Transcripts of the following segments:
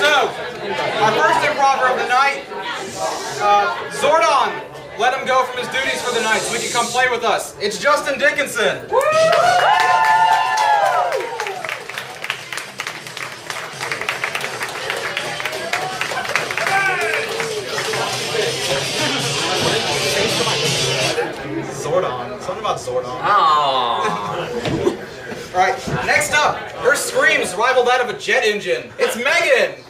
So, our first improver of the night, Zordon, let him go from his duties for the night so he can come play with us. It's Justin Dickinson. Zordon. Something about Zordon. Oh. Alright, next up, her screams rival that of a jet engine. It's Megan!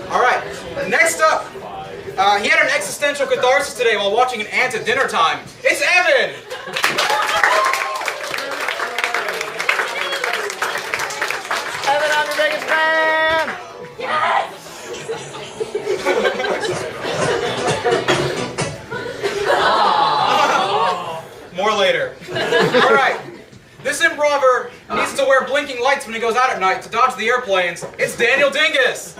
Alright, next up, he had an existential catharsis today while watching an ant at dinner time. It's Evan! Evan, I'm your biggest fan! Yes! More later. Alright, this improver needs to wear blinking lights when he goes out at night to dodge the airplanes. It's Daniel Dingess!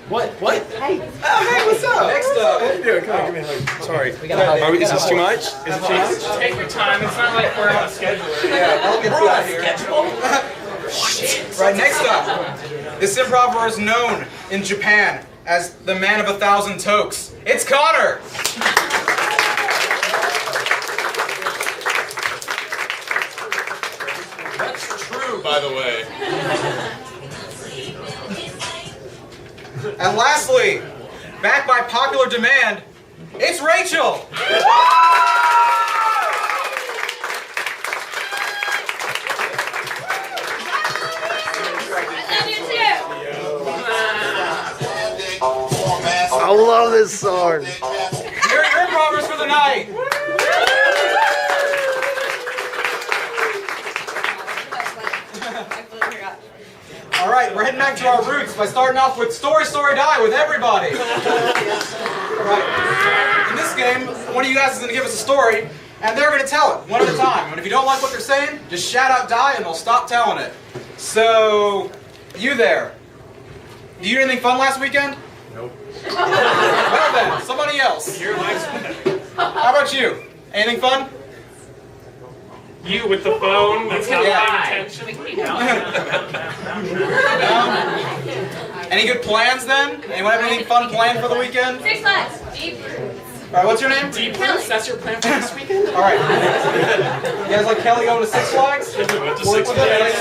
What? Hey. Oh, hey, what's up? Next up. How you doing? Come on, give me a hug. Sorry. We got a hug. Is this too much? Is it too much? Take your time. It's not like we're on a schedule. Yeah, I'll get you out here. Right, next up. This improver is known in Japan as the man of 1,000 tokes. It's Connor! That's true, by the way. And lastly, back by popular demand, it's Rachael! I love this song. Here are your improvers for the night! Alright, we're heading back to our roots by starting off with Story, Story, Die with everybody. Alright, in this game, one of you guys is going to give us a story, and they're going to tell it, one at a time. And if you don't like what they're saying, just shout out die and they'll stop telling it. So, you there. Did you do anything fun last weekend? Nope. Well then, somebody else. How about you? Anything fun? You with the phone, that's not Yeah. paying attention. Any good plans then? Anyone have anything fun planned for the weekend? 6 Flags. Deep. Alright, what's your name? Deep roots, that's your plan for this weekend? Alright. You guys like Kelly going to Six Flags? We went to Work Six with it?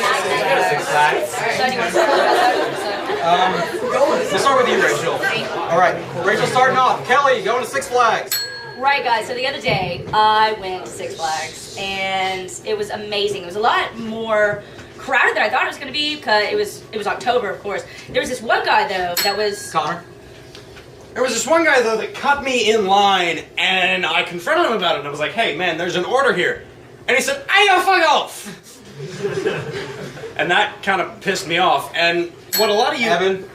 We'll start with you, Rachel. Alright, Rachel starting off. Kelly, going to Six Flags. Right, guys, so the other day I went to Six Flags and it was amazing. It was a lot more crowded than I thought it was going to be because it was October, of course. There was this one guy, though, that was... Connor. There was this one guy, though, that cut me in line, and I confronted him about it, and I was like, hey, man, there's an order here. And he said, I gotta fuck off! And that kind of pissed me off, and what a lot of you... Evan.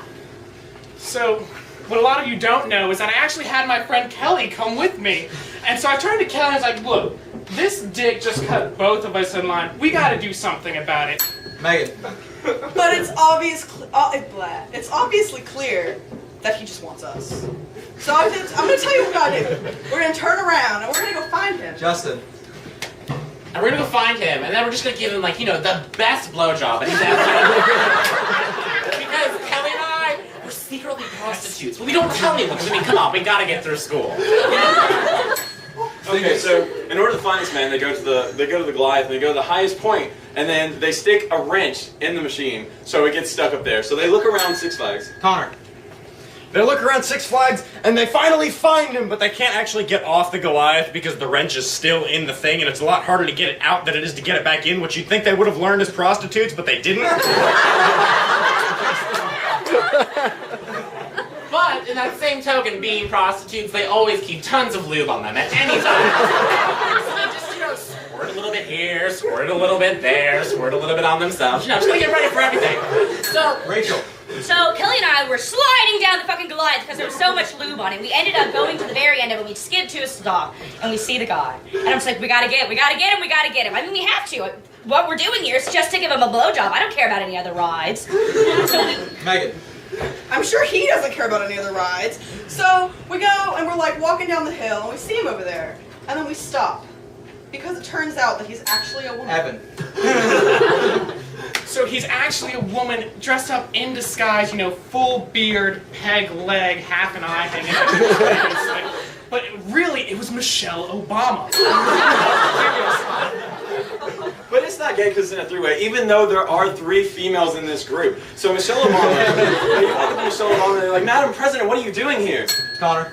So, what a lot of you don't know is that I actually had my friend Kelly come with me. And so I turned to Kelly and I was like, look, this dick just cut both of us in line. We gotta do something about it. Megan. But it's obviously clear that he just wants us. So I'm gonna tell you what we're gonna do. We're gonna turn around and we're gonna go find him. Justin. And we're gonna go find him, and then we're just gonna give him, like, you know, the best blowjob that he's ever had. Because Kelly and I, we're secretly prostitutes. Well, we don't tell anyone, because, I mean, come on, we gotta get through school. Okay, so in order to find this man, they go to the Goliath and they go to the highest point, and then they stick a wrench in the machine so it gets stuck up there. So they look around Six Flags. Connor. They look around Six Flags, and they finally find him, but they can't actually get off the Goliath because the wrench is still in the thing, and it's a lot harder to get it out than it is to get it back in, which you'd think they would have learned as prostitutes, but they didn't. But, in that same token, being prostitutes, they always keep tons of lube on them at any time. So they just, you know, squirt squirt a little bit here, squirt a little bit there, squirt a little bit on themselves. You know, just gonna get ready for everything. So, Rachel. So Kelly and I were sliding down the fucking Goliath because there was so much lube on it. We ended up going to the very end of it. We skid to a stop and we see the guy. And I'm just like, we gotta get him. I mean, we have to. What we're doing here is just to give him a blowjob. I don't care about any other rides. Megan. I'm sure he doesn't care about any other rides. So we go and we're like walking down the hill and we see him over there. And then we stop. Because it turns out that he's actually a woman. Evan. So he's actually a woman dressed up in disguise, you know, full beard, peg leg, half an eye hanging out. But really, it was Michelle Obama. But it's not gay because it's in a three-way, even though there are 3 females in this group. So Michelle Obama, you walk up to Michelle Obama and they're like, Madam President, what are you doing here? Connor.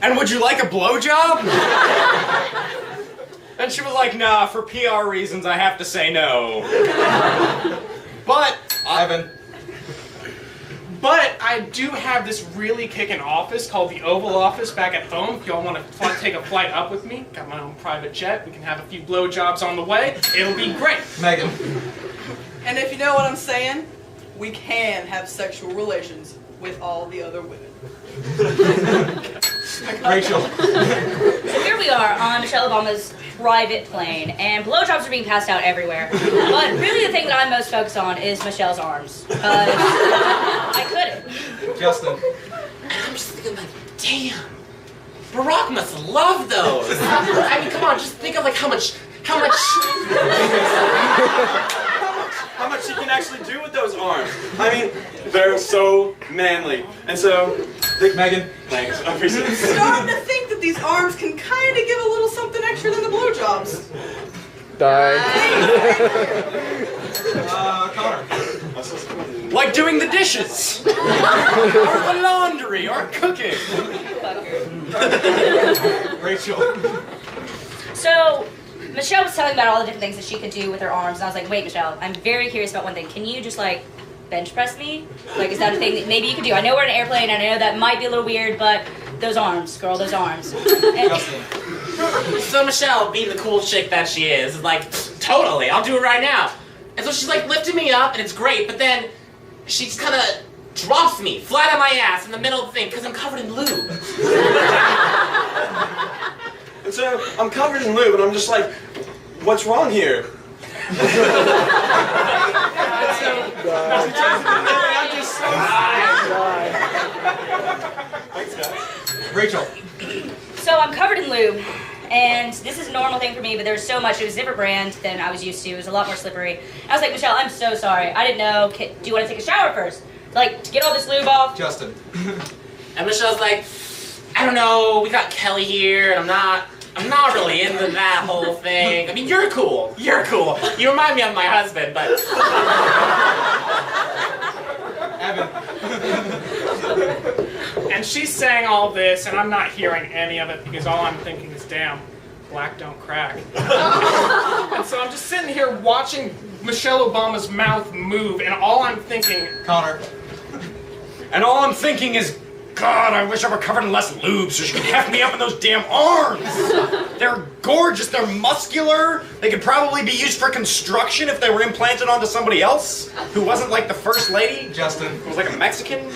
And would you like a blowjob? And she was like, nah, for PR reasons I have to say no. But, Evan. But I do have this really kickin' office called the Oval Office back at home. If y'all want to take a flight up with me, got my own private jet. We can have a few blowjobs on the way. It'll be great. Megan. And if you know what I'm saying, we can have sexual relations with all the other women. Rachel. So here we are on Michelle Obama's private plane, and blowjobs are being passed out everywhere. But really the thing that I'm most focused on is Michelle's arms. I couldn't. Justin. and I'm just thinking like, damn, Barack must love those. I mean, come on, just think of like how much How much she can actually do with those arms. I mean, they're so manly. And so, Megan. thanks, I appreciate it. Starting to think that these arms can kind of give a little something extra than the blowjobs. Connor. Like doing the dishes, or the laundry, or cooking. Rachel. So, Michelle was telling about all the different things that she could do with her arms, and I was like, wait, Michelle, I'm very curious about one thing. Can you just, like, bench press me? Like, is that a thing that maybe you could do? I know we're in an airplane, and I know that might be a little weird, but those arms, girl, those arms. Justin. So Michelle, being the cool chick that she is like, totally, I'll do it right now. And so she's like lifting me up, and it's great, but then she just kind of drops me flat on my ass in the middle of the thing because I'm covered in lube. And so, I'm covered in lube, and I'm just like, what's wrong here? I'm just so Thanks, guys. Rachel. So I'm covered in lube, and this is a normal thing for me, but there was so much. It was a different brand than I was used to. It was a lot more slippery. I was like, Michelle, I'm so sorry. I didn't know. Do you want to take a shower first? Like, to get all this lube off? Justin. And Michelle's like, I don't know, we got Kelly here, and I'm not really into that whole thing. I mean, you're cool. You remind me of my husband, but... Evan. And she's saying all this, and I'm not hearing any of it because all I'm thinking is, damn, black don't crack. And so I'm just sitting here watching Michelle Obama's mouth move, and all I'm thinking... Connor. And all I'm thinking is, God, I wish I were covered in less lube so she could heft me up in those damn arms. They're gorgeous, they're muscular. They could probably be used for construction if they were implanted onto somebody else who wasn't like the first lady. Justin. Who was like a Mexican.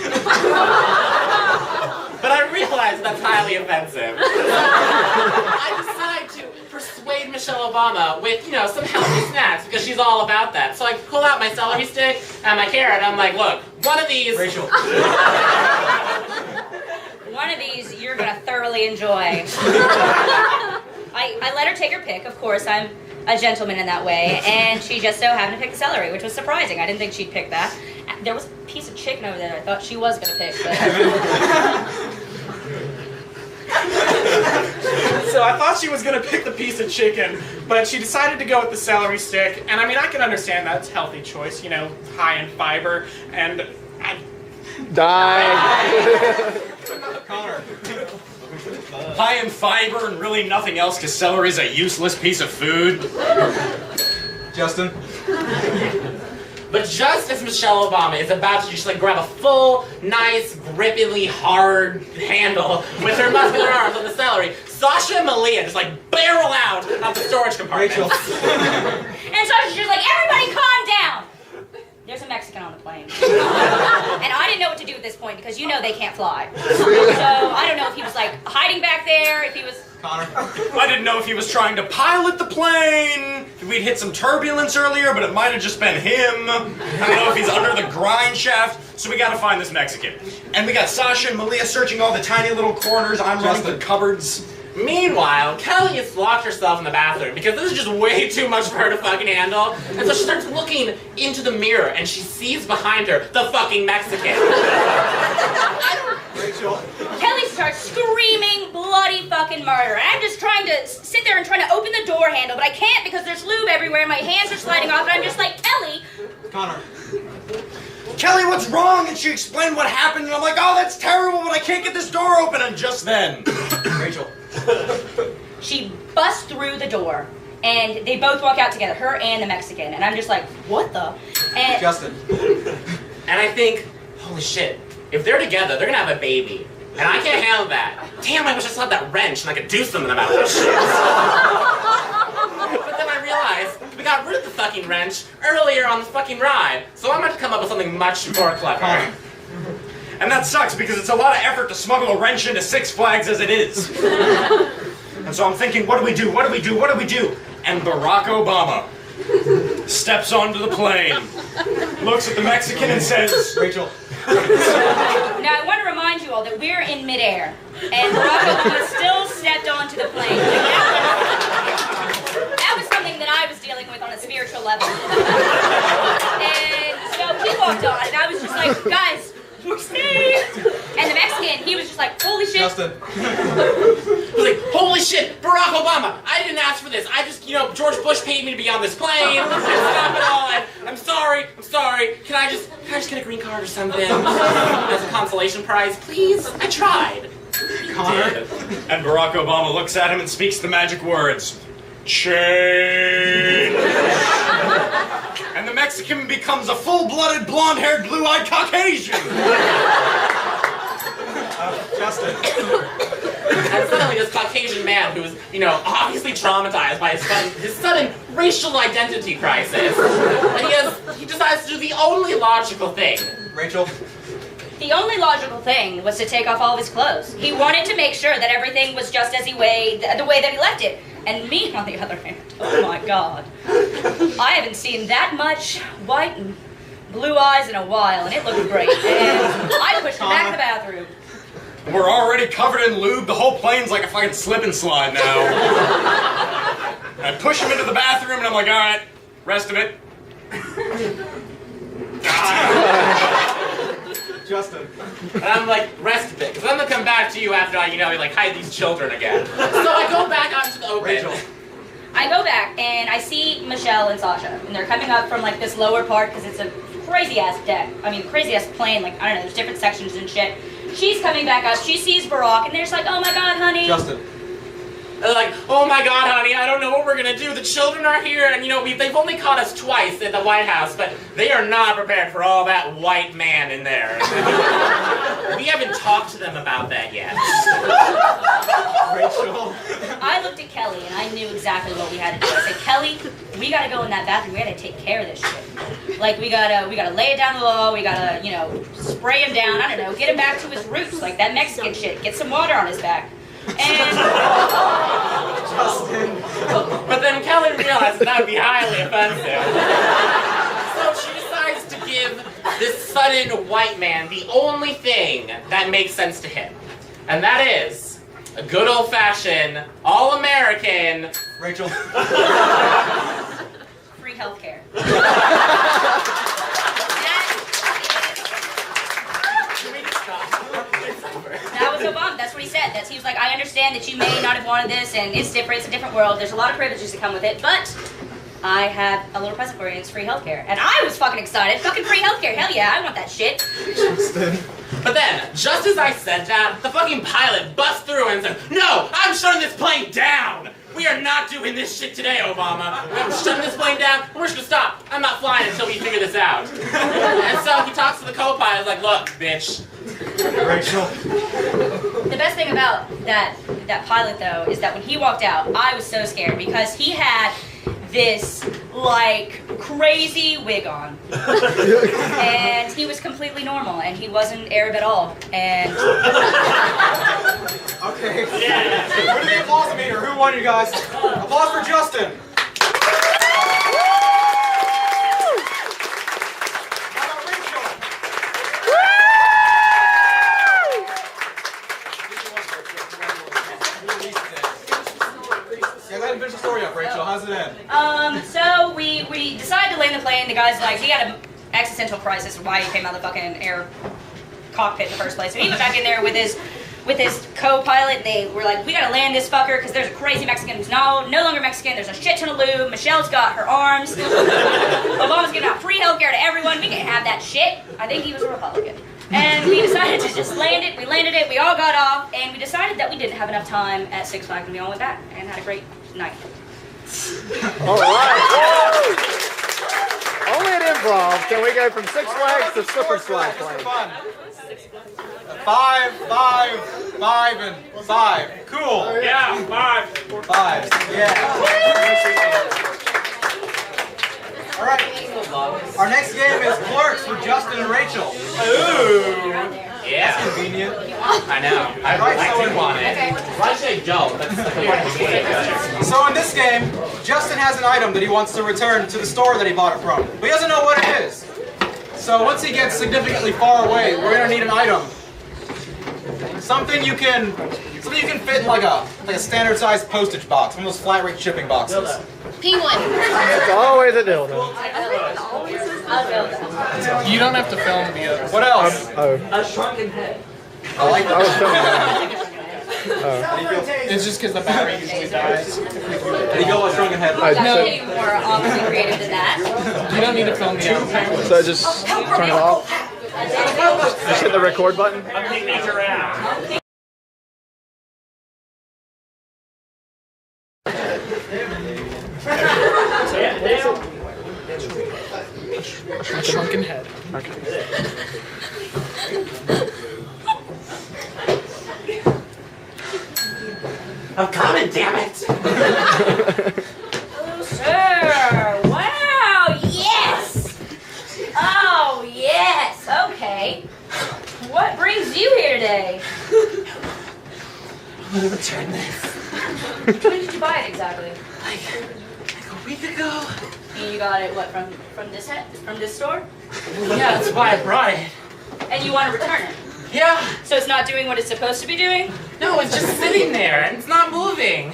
But I realize that's highly offensive. I decide to persuade Michelle Obama with, some healthy snacks because she's all about that. So I pull out my celery stick and my carrot and I'm like, look, one of these... Rachel. One of these you're gonna thoroughly enjoy. I let her take her pick, of course, I'm a gentleman in that way, and she just so happened to pick the celery, which was surprising. I didn't think she'd pick that. There was a piece of chicken over there that I thought she was gonna pick, but... So I thought she was going to pick the piece of chicken, but she decided to go with the celery stick. And I mean, I can understand that's a healthy choice, high in fiber. And Connor. High in fiber and really nothing else because celery is a useless piece of food. Justin. But just as Michelle Obama is about to just grab a full, nice, grippingly hard handle with her muscular arms on the celery, Sasha and Malia just like barrel out of the storage compartment. Rachel. And Sasha's just like, everybody calm down. There's a Mexican on the plane. And I didn't know what to do at this point because you know they can't fly. So I don't know if he was like hiding back there, if he was... Connor. I didn't know if he was trying to pilot the plane, if we'd hit some turbulence earlier, but it might have just been him. I don't know if he's under the grind shaft, so we gotta find this Mexican. And we got Sasha and Malia searching all the tiny little corners, I'm running the cupboards. Meanwhile, Kelly has locked herself in the bathroom because this is just way too much for her to fucking handle. And so she starts looking into the mirror and she sees behind her the fucking Mexican. Rachel. Kelly starts screaming bloody fucking murder. And I'm just trying to sit there and trying to open the door handle, but I can't because there's lube everywhere and my hands are sliding off and I'm just like, Kelly. Connor. Kelly, what's wrong? And she explained what happened, and I'm like, oh, that's terrible, but I can't get this door open. And just then, Rachel. She busts through the door, and they both walk out together, her and the Mexican, and I'm just like, what the? And Justin. And I think, holy shit, if they're together, they're gonna have a baby. And I can't handle that. Damn, I wish I still had that wrench and I could do something about this shit. But then I realized we got rid of the fucking wrench earlier on the fucking ride, so I'm going to come up with something much more clever. and that sucks because it's a lot of effort to smuggle a wrench into Six Flags as it is. And so I'm thinking, what do we do? What do we do? What do we do? And Barack Obama steps onto the plane, looks at the Mexican and says, Rachel. now I want to remind you all that we're in midair, and Barack Obama still stepped onto the plane. That was something that I was dealing with on a spiritual level. And so he walked on, and I was just like, guys, we're saved. And the Mexican, he was just like, holy shit. Justin. I was like, holy shit, Barack Obama, I didn't ask for this. I just, George Bush paid me to be on this plane. And stop it all. And I'm sorry. Can I just get a green card or something as a consolation prize, please? I tried. Connor. and Barack Obama looks at him and speaks the magic words, change. And the Mexican becomes a full-blooded, blonde-haired, blue-eyed Caucasian. Justin. And suddenly this Caucasian man who's, obviously traumatized by his sudden racial identity crisis, and he decides to do the only logical thing. Rachel. The only logical thing was to take off all of his clothes. He wanted to make sure that everything was just as the way that he left it. And me, on the other hand, oh my God. I haven't seen that much white and blue eyes in a while, and it looked great. And I pushed him back to the bathroom. We're already covered in lube. The whole plane's like a fucking slip and slide now. And I push him into the bathroom, and I'm like, all right, rest of it. Justin. And I'm like, rest of it, because I'm going to come back to you after I, hide these children again. So I go back out into the open. Rachel. I go back, and I see Michelle and Sasha, and they're coming up from, this lower part, because it's a crazy-ass deck. I mean, crazy-ass plane, I don't know, there's different sections and shit. She's coming back up, she sees Barack, and they're just like, oh my God, honey. Justin. They're like, oh my God, honey, I don't know what we're gonna do. The children are here, and they've only caught us twice at the White House, but they are not prepared for all that white man in there. We haven't talked to them about that yet. Rachel. I looked at Kelly, and I knew exactly what we had to do. I said, Kelly, we gotta go in that bathroom, we gotta take care of this shit. We gotta lay it down low, we gotta, spray him down, I don't know, get him back to his roots, like that Mexican shit, get some water on his back. And but then Kelly realized that would be highly offensive. So she decides to give this sudden white man the only thing that makes sense to him. And that is a good old-fashioned, all-American... Rachel. free healthcare. That was Obama. That's what he said. He was like, I understand that you may not have wanted this, and it's different. It's a different world. There's a lot of privileges that come with it, but I have a little present for you, and it's free healthcare. And I was fucking excited. Fucking free healthcare. Hell yeah, I want that shit. Justin. But then, just as I said that, the fucking pilot busts through and says, no, I'm shutting this plane down. We are not doing this shit today, Obama. I'm shutting this plane down, and we're just gonna stop. I'm not flying until we figure this out. And so he talks to the co-pilot like, look, bitch, Rachel. The best thing about that pilot though is that when he walked out, I was so scared because he had this like crazy wig on, and he was completely normal, and he wasn't Arab at all. And Okay. Yeah. Where do the applause meter? Who won, you guys? Applause for Justin. How about Rachel? Yeah, go ahead and finish the story up, Rachel. How's it end? So we decided to land the plane. The guy's like, he had an existential crisis why he came out of the fucking air cockpit in the first place. So he went back in there with his co-pilot. They were like, we gotta land this fucker because there's a crazy Mexican who's no longer Mexican. There's a shit ton of lube. Michelle's got her arms. Obama's giving out free healthcare to everyone. We can't have that shit. I think he was a Republican. And we decided to just land it. We landed it. We all got off, and we decided that we didn't have enough time at Six Flags, and we all went back and had a great night. All right. Only at Improv can we go from Six Flags to Slipper Slide Just for Plane. fun. 5, 5, 5, and 5. Cool. Yeah, 5. 5. Yeah. All right. Our next game is Clerks for Justin and Rachel. Ooh. Yeah. Convenient. I know. I do want it. Why should I don't? That's the part of the game. So in this game, Justin has an item that he wants to return to the store that he bought it from, but he doesn't know what it is. So once he gets significantly far away, we're gonna need an item. Something you can fit in like a standard sized postage box, one of those flat rate shipping boxes. Penguin. It's always a dildo. You don't have to film the other. What else? Oh, A shrunken head. I like I was that. filming that. It's just because the battery usually dies. How do you feel about Shrunken Head? Oh, Getting more obviously creative than that. You don't need to film the other. so just turn it off. Just hit the record button. I'm taking these around. A shrunken head. I'm coming, damn it! Oh, sir. Wow. Yes. Oh, yes. Okay. What brings you here today? I'm gonna return this. When did you buy it exactly? Like a week ago. And you got it what from this head from this store? Yeah, that's why I brought it. And you want to return it? Yeah. So it's not doing what it's supposed to be doing? No, it's just sitting there and it's not moving.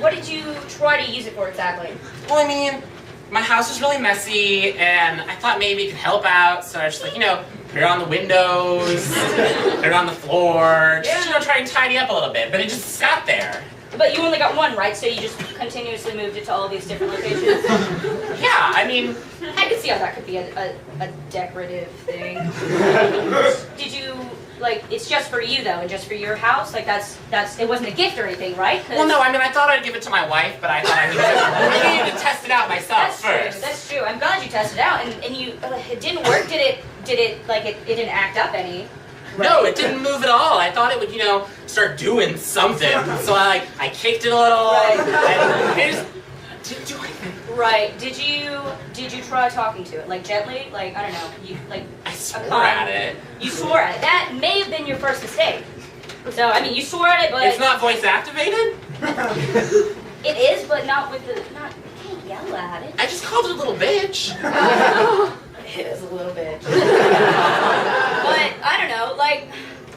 What did you try to use it for exactly? Well, I mean, my house is really messy, and I thought maybe it could help out, so I was just like, put it on the windows, put it on the floor, just, try and tidy up a little bit, but it just sat there. But you only got one, right? So you just continuously moved it to all these different locations? Yeah, I mean... I could see how that could be a decorative thing. Did you, it's just for you though, and just for your house? Like it wasn't a gift or anything, right? Well, no, I mean, I thought I'd give it to my wife, but I thought I needed to test it out myself first. That's true. I'm glad you tested it out, and it didn't work. Did it didn't act up any? Right. No, it didn't move at all. I thought it would, start doing something. So I kicked it a little. Right. And it just didn't do anything. Right. Did you try talking to it, gently? I don't know. I swore at it. You swore at it. That may have been your first mistake. So I mean, you swore at it, but it's not voice activated. It is, but not with the You can't yell at it. I just called it a little bitch. It is a little bitch. But I don't know.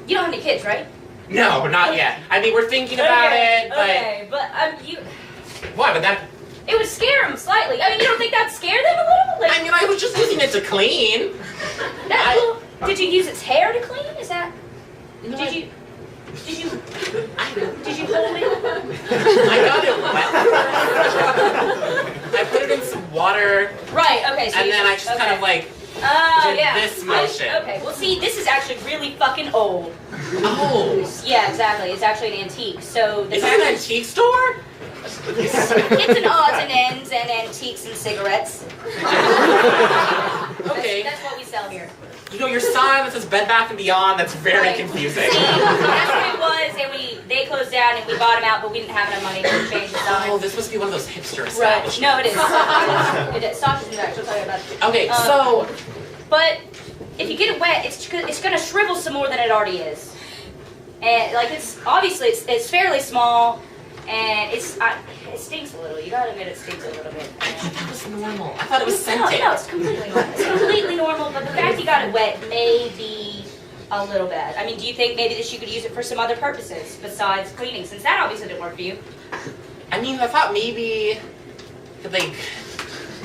You don't have any kids, right? No, not yet. I mean, we're thinking about it, but... Okay, but you... What, but that... It would scare them slightly. I mean, you don't think that'd scare them a little? I mean, I was just using it to clean. Did you use its hair to clean? Is that... Did you hold it? I got it wet. I put it in some water. Right, okay. So and then I just kind of did this motion. Okay, well see, this is actually really fucking old. Oh. Yeah, exactly. It's actually an antique. So is that an antique store? It's an odds and ends and antiques and cigarettes. Okay. That's what we sell here. You know, your sign that says Bed Bath & Beyond, that's very Right. confusing. See, that's what it was, and they closed down, and we bought them out, but we didn't have enough money to change the sign. Oh, this must be one of those hipster Right. establishments. No, it is. It is. Stop in the back. She'll tell you about it. Okay, so... But if you get it wet, it's going to shrivel some more than it already is. And like it's obviously it's fairly small, and it stinks a little. You gotta admit it stinks a little bit. I thought that was normal. I thought it was scented. No, it's completely normal. It's completely normal, but the fact you got it wet may be a little bad. I mean, do you think maybe that you could use it for some other purposes besides cleaning, since that obviously didn't work for you? I mean, I thought maybe could like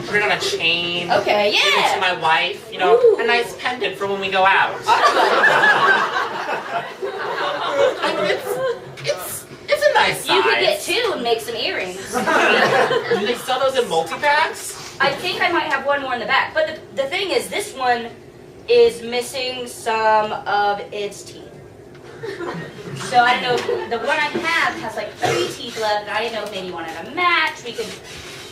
put it on a chain. Okay, Give it yeah. to my wife. You know, Ooh. a nice pendant for when we go out. I mean, it's a nice size. You could get two and make some earrings. Do they sell those in multi-packs? I think I might have one more in the back, but the thing is, this one is missing some of its teeth. So I don't know if the one I have has like 3 teeth left, and I didn't know if maybe you wanted a match. We could.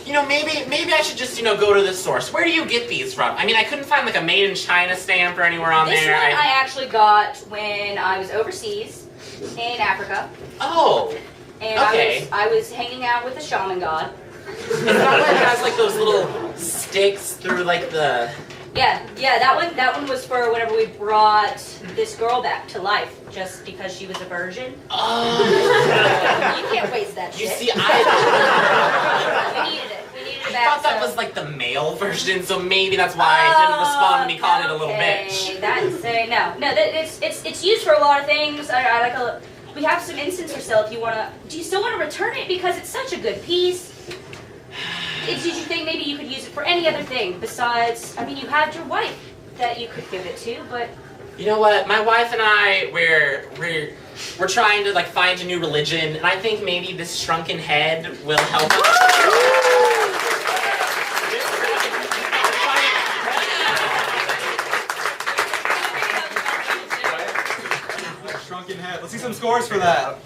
You know, maybe I should just, you know, go to the source. Where do you get these from? I mean, I couldn't find like a made in China stamp or anywhere on This there. one I actually got when I was overseas in Africa, Oh, and Okay. I was hanging out with a shaman god. is that where it has like those little sticks through like the... Yeah, that one was for whenever we brought this girl back to life, just because she was a virgin. Oh. You can't waste that You shit. see, I We needed it. We needed it back. thought that so- was like the male version, so maybe that's why I didn't respond when he called it a little bitch. That's no. It's used for a lot of things. I like a. We have some incense for sale. If you wanna, do you still want to return it because it's such a good piece? Did you think maybe you could use it for any other thing besides? I mean, you had your wife that you could give it to, but You know what? My wife and I, we're trying to like find a new religion, and I think maybe this shrunken head will help us. Shrunken head. Let's see some scores for that.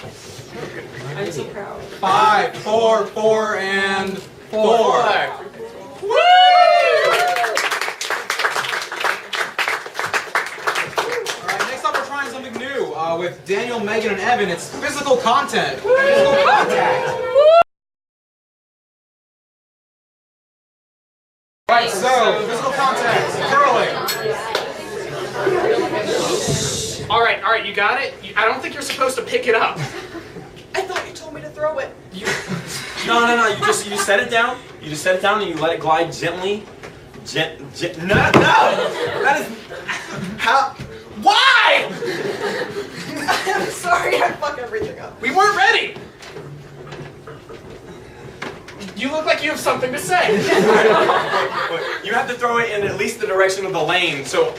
I'm so proud. 5, 4, 4, and 4. Alright, next up we're trying something new with Daniel, Megan, and Evan. It's physical content. Physical contact. Right, so physical contact, curling. All right, you got it? I don't think you're supposed to pick it up. I thought you told me to throw it. No. You just set it down. You just set it down and you let it glide gently. No. That is how. Why? I'm sorry, I fucked everything up. We weren't ready. You look like you have something to say. Wait, you have to throw it in at least the direction of the lane. So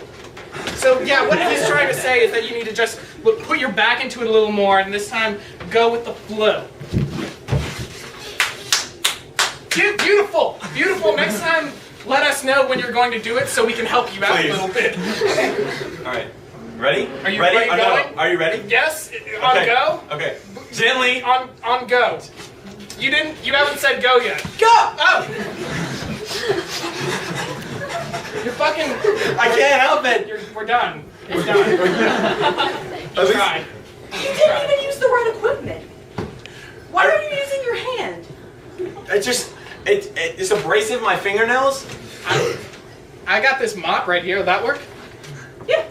Yeah, what he's trying to say is that you need to just put your back into it a little more, and this time go with the flow. Beautiful. Next time, let us know when you're going to do it so we can help you out Please. a little bit. all right, ready? Are you ready No, going? Are you ready? Yes. On go. Okay. Gently. On go. You haven't said go yet. Go! Oh. You're fucking. I can't help it. We're done. It's done. You tried. You didn't even use the right equipment. Why are you using your hand? It's abrasive. My fingernails. I got this mop right here. Will that work? Yeah.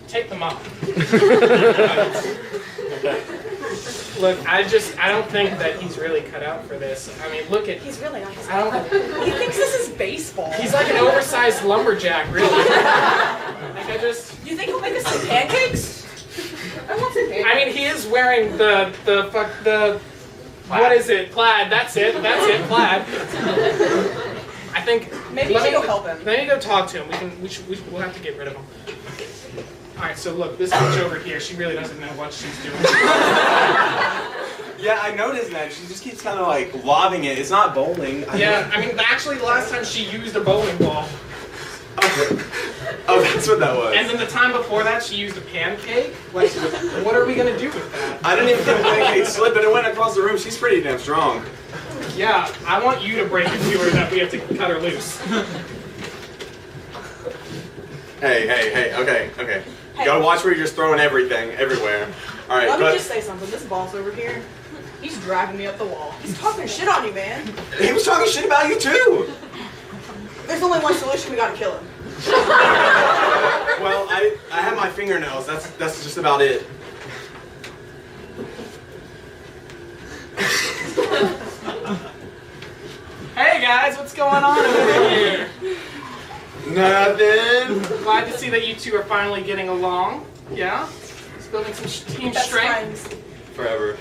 Take the mop. Look, I don't think that he's really cut out for this. I mean, look at. He's really nice. I don't. He thinks this is baseball. He's like an oversized lumberjack, really. Like You think he'll make us some pancakes? I want some pancakes. I mean, he is wearing the what is it? Plaid. That's it, plaid. I think Maybe you let should me go help him. Let me go talk to him. We'll have to get rid of him. All right, so look, this bitch over here, she really doesn't know what she's doing. Yeah, I noticed that. She just keeps kind of like lobbing it. It's not bowling. Yeah, I mean, actually, the last time she used a bowling ball. Oh, that's what that was. And then the time before that, she used a pancake. Like, what are we gonna do with that? I didn't even think the pancake slip, but it went across the room. She's pretty damn strong. Yeah, I want you to break it to her that we have to cut her loose. Hey, okay. Hey. You gotta watch where you're just throwing everything everywhere. All right, Let me but just say something. This boss over here, he's driving me up the wall. He's talking shit on you, man. he was talking shit about you too. There's only one solution. We gotta kill him. Well, I have my fingernails. That's just about it. Hey guys, what's going on over here? Nothing. Glad to see that you two are finally getting along. Yeah? Just building some team Best strength. friends. Forever.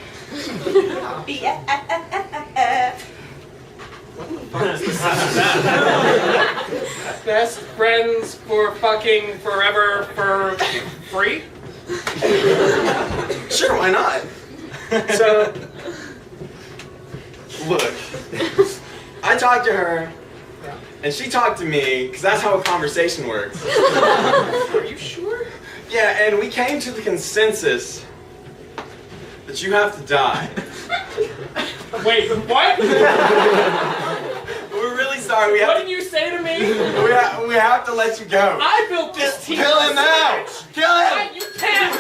Best friends for fucking forever for free? Sure, why not? So, look, I talked to her, and she talked to me, because that's how a conversation works. Are you sure? Yeah, and we came to the consensus that you have to die. Wait, what? We're really sorry. What did you say to me? We have to let you go. I built this team. Kill him now! Kill him! You can't!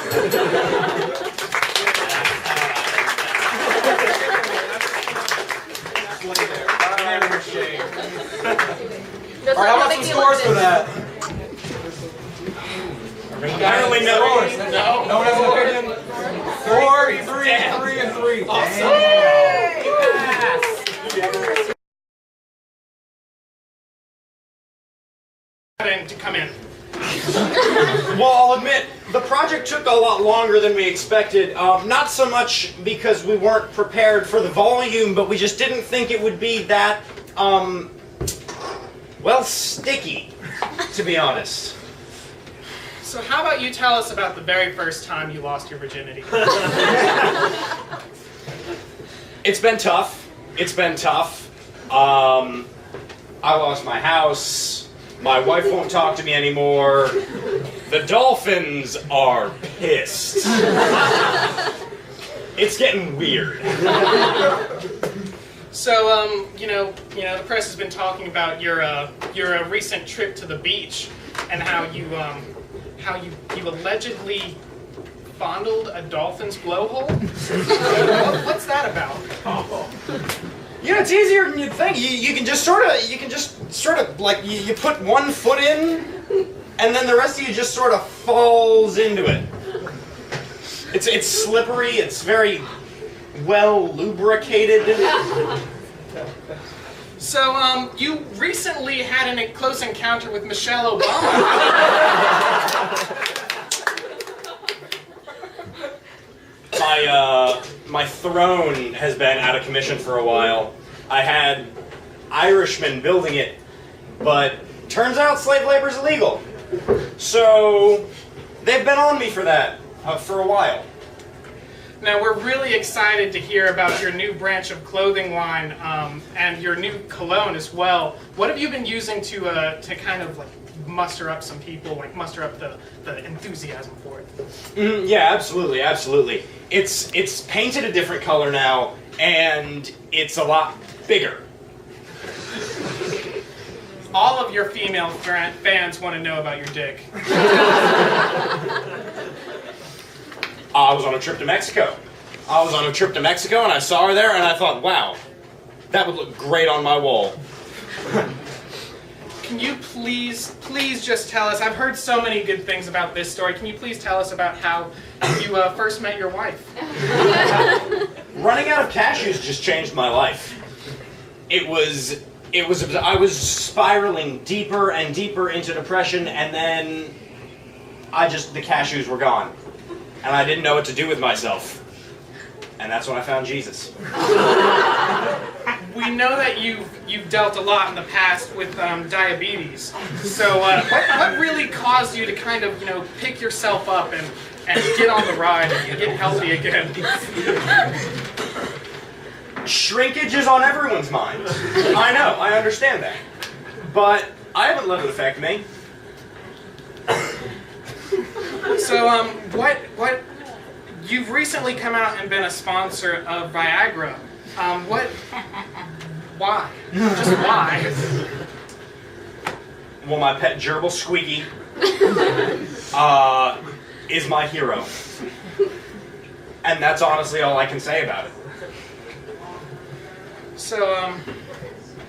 All right, how about some scores for that? I only know. No. No one has an opinion? 4, 3, 3, and 3. To come in. Well, I'll admit, the project took a lot longer than we expected. Not so much because we weren't prepared for the volume, but we just didn't think it would be that, well, sticky, to be honest. So how about you tell us about the very first time you lost your virginity? It's been tough. I lost my house. My wife won't talk to me anymore. The dolphins are pissed. It's getting weird. So, the press has been talking about your recent trip to the beach and how you allegedly fondled a dolphin's blowhole. What's that about? Yeah, it's easier than you'd think. You can just sort of like you put one foot in, and then the rest of you just sort of falls into it. It's slippery. It's very well lubricated. So, you recently had a close encounter with Michelle Obama. My throne has been out of commission for a while. I had Irishmen building it, but turns out slave labor is illegal. So they've been on me for that for a while. Now, we're really excited to hear about your new branch of clothing line and your new cologne as well. What have you been using to kind of like muster up some people, like muster up the enthusiasm for it? Yeah, absolutely. It's painted a different color now, and it's a lot bigger. All of your female fans want to know about your dick. I was on a trip to Mexico. And I saw her there, and I thought, wow, that would look great on my wall. Can you please just tell us, I've heard so many good things about this story, can you please tell us about how you first met your wife? Running out of cashews just changed my life. I was spiraling deeper and deeper into depression, and then the cashews were gone. And I didn't know what to do with myself. And that's when I found Jesus. We know that you've dealt a lot in the past with diabetes. So what really caused you to kind of, pick yourself up and get on the ride and get healthy again? Shrinkage is on everyone's mind. I know, I understand that. But I haven't let it affect me. So, what you've recently come out and been a sponsor of Viagra. Why? Just why? Well, my pet gerbil, Squeaky, is my hero. And that's honestly all I can say about it. So,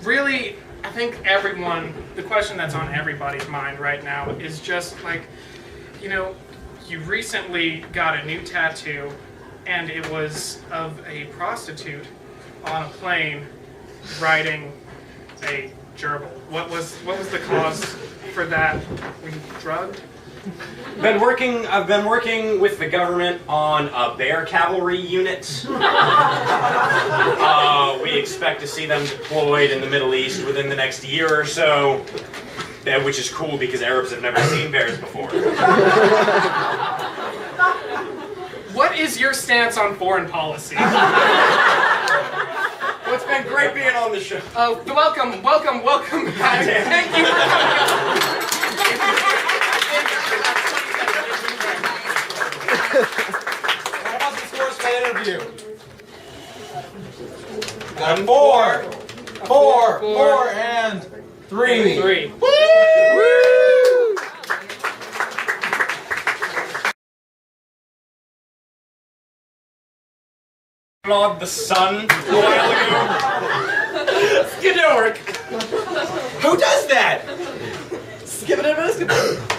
really, I think the question that's on everybody's mind right now is just like, you recently got a new tattoo, and it was of a prostitute on a plane riding a gerbil. What was the cause for that? Were you drugged? I've been working with the government on a bear cavalry unit. We expect to see them deployed in the Middle East within the next year or so, which is cool because Arabs have never seen bears before. What is your stance on foreign policy? Well, it's been great being on the show. Oh, welcome. Thank you. What about the scores for that interview? Got 4, and 3. 3. Woo! Lord the sun a while ago. Skidork. Who does that?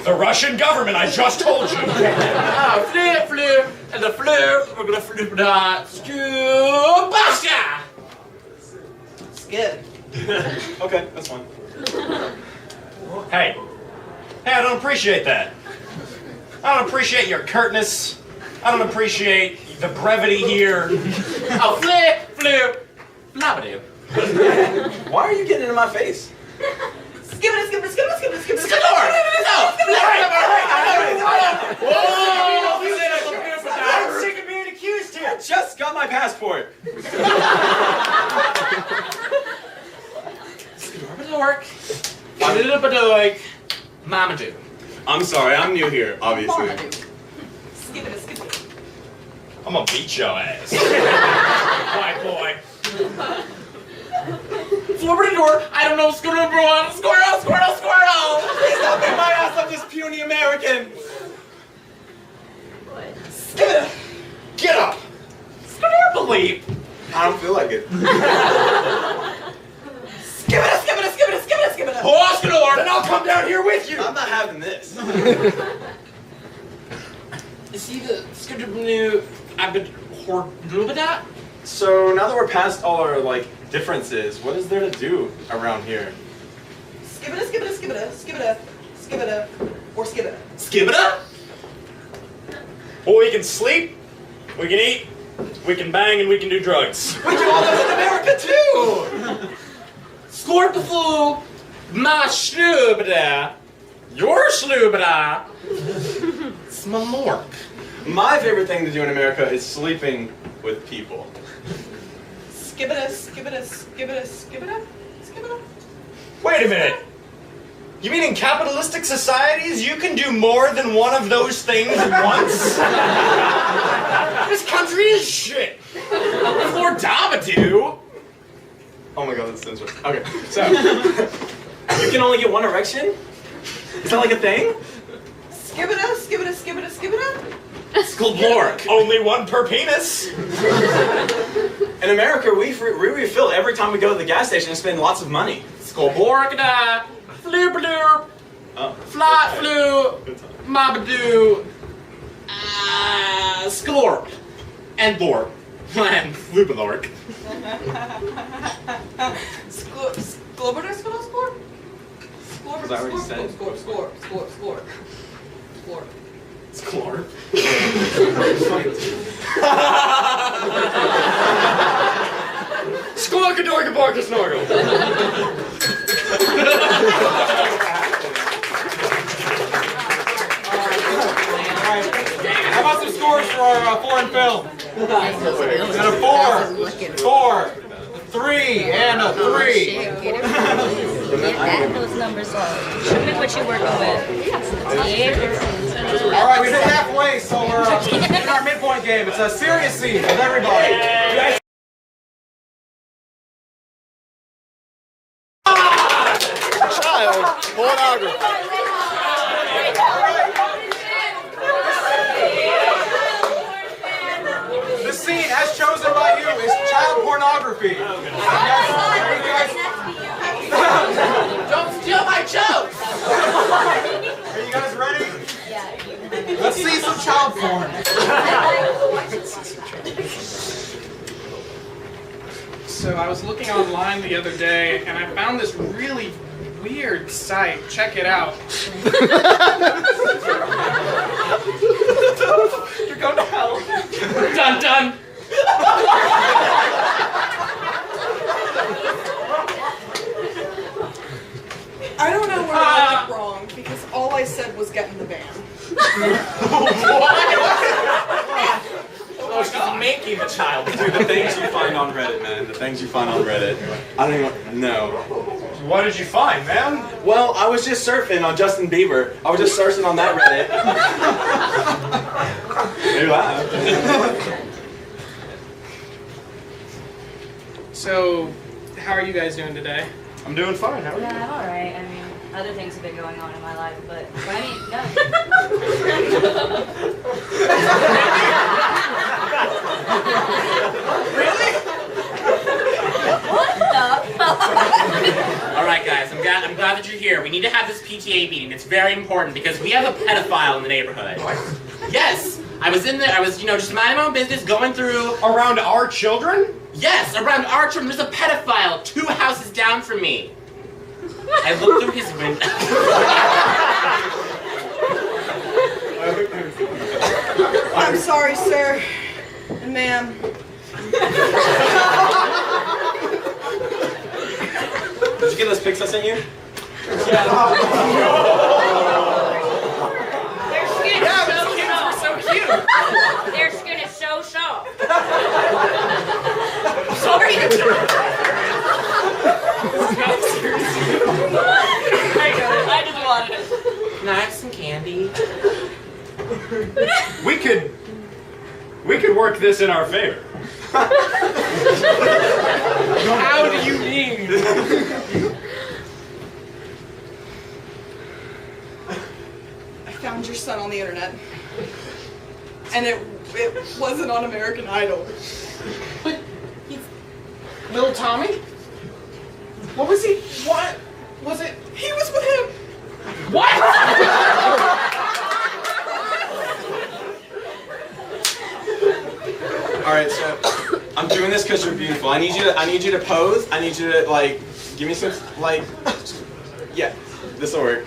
The Russian government, I just told you. Flu, and the flu, we're gonna flu that. Skubasha! Skid. Okay, that's fine. Hey, I don't appreciate that. I don't appreciate your curtness. I don't appreciate the brevity here. Oh, flu, flabadoo. Why are you getting into my face? Skip it. Skidork! I'm sick of being accused here. I just got my passport. Skidork. Skidork. Mamadoo. I'm sorry, I'm new here, obviously. Skip it. I'm gonna beat your ass. White boy. Floribridor, I don't know, Squirrel. Please don't beat my ass, I'm just puny American. Get up. Believe. I don't feel like it. Skip it. Oh, Skidork! Then I'll come down here with you. I'm not having this. Is he the Skidork I've been that? So now that we're past all our differences, what is there to do around here? Skip it. Or skip it. Skibida? Well, we can sleep, we can eat, we can bang, and we can do drugs. We do all those in America too! Scorpifu, my slubida, your slubida, Smamork. My favorite thing to do in America is sleeping with people. Skip it. Wait a minute. You mean in capitalistic societies you can do more than one of those things at once? This country is shit. For Dabadoo. Oh my god, that's senseless. Okay, so you can only get one erection? Is that like a thing? Skip it. Sklork. Only one per penis. In America, we refill every time we go to the gas station and spend lots of money. Skolborgda, Flubadoo, Oh. Flat okay. Flu, Good time. Mabadoo, Sklork, and Borg, and Flubadork. Score. Was that already said? Score. Sklork. Snorgle. Alright. How about some scores for our foreign film? Got a 4, 3, and a 3. Get that, those numbers up. Show me what you're working with. Yeah. Alright, we hit halfway, so we're in our midpoint game. It's a serious scene with everybody. Child pornography. as chosen by you is child pornography. Don't steal my jokes! Are you guys ready? Let's see some child porn. So I was looking online the other day, and I found this really weird site. Check it out. You're going to hell. Dun dun! I don't know where I went wrong because all I said was get in the van. Oh, she's making the child. Dude, the things you find on Reddit, man. The things you find on Reddit. I don't even know. What did you find, man? Well, I was just surfing on Justin Bieber. I was just searching on that Reddit. They laughed. So, how are you guys doing today? I'm doing fine. How are you? Yeah, I'm alright. I mean, other things have been going on in my life, but I mean, no. Really? What the? Alright guys, I'm glad that you're here. We need to have this PTA meeting. It's very important because we have a pedophile in the neighborhood. Yes! I was in there, just minding my own business, going through... Around our children? Yes, around our children, there's a pedophile 2 houses down from me. I looked through his window. I'm sorry, sir. And ma'am. Did you get those pics I sent you? Their skin is so cute. Their skin is so soft. Sorry. I just wanted it. Can I have some candy? We could work this in our favor. How do you mean? I found your son on the internet. And it wasn't on American Idol. But little Tommy? What was he? What was it? He was with him. What? Alright, so I'm doing this because you're beautiful. I need you to pose. I need you to give me some yeah, this'll work.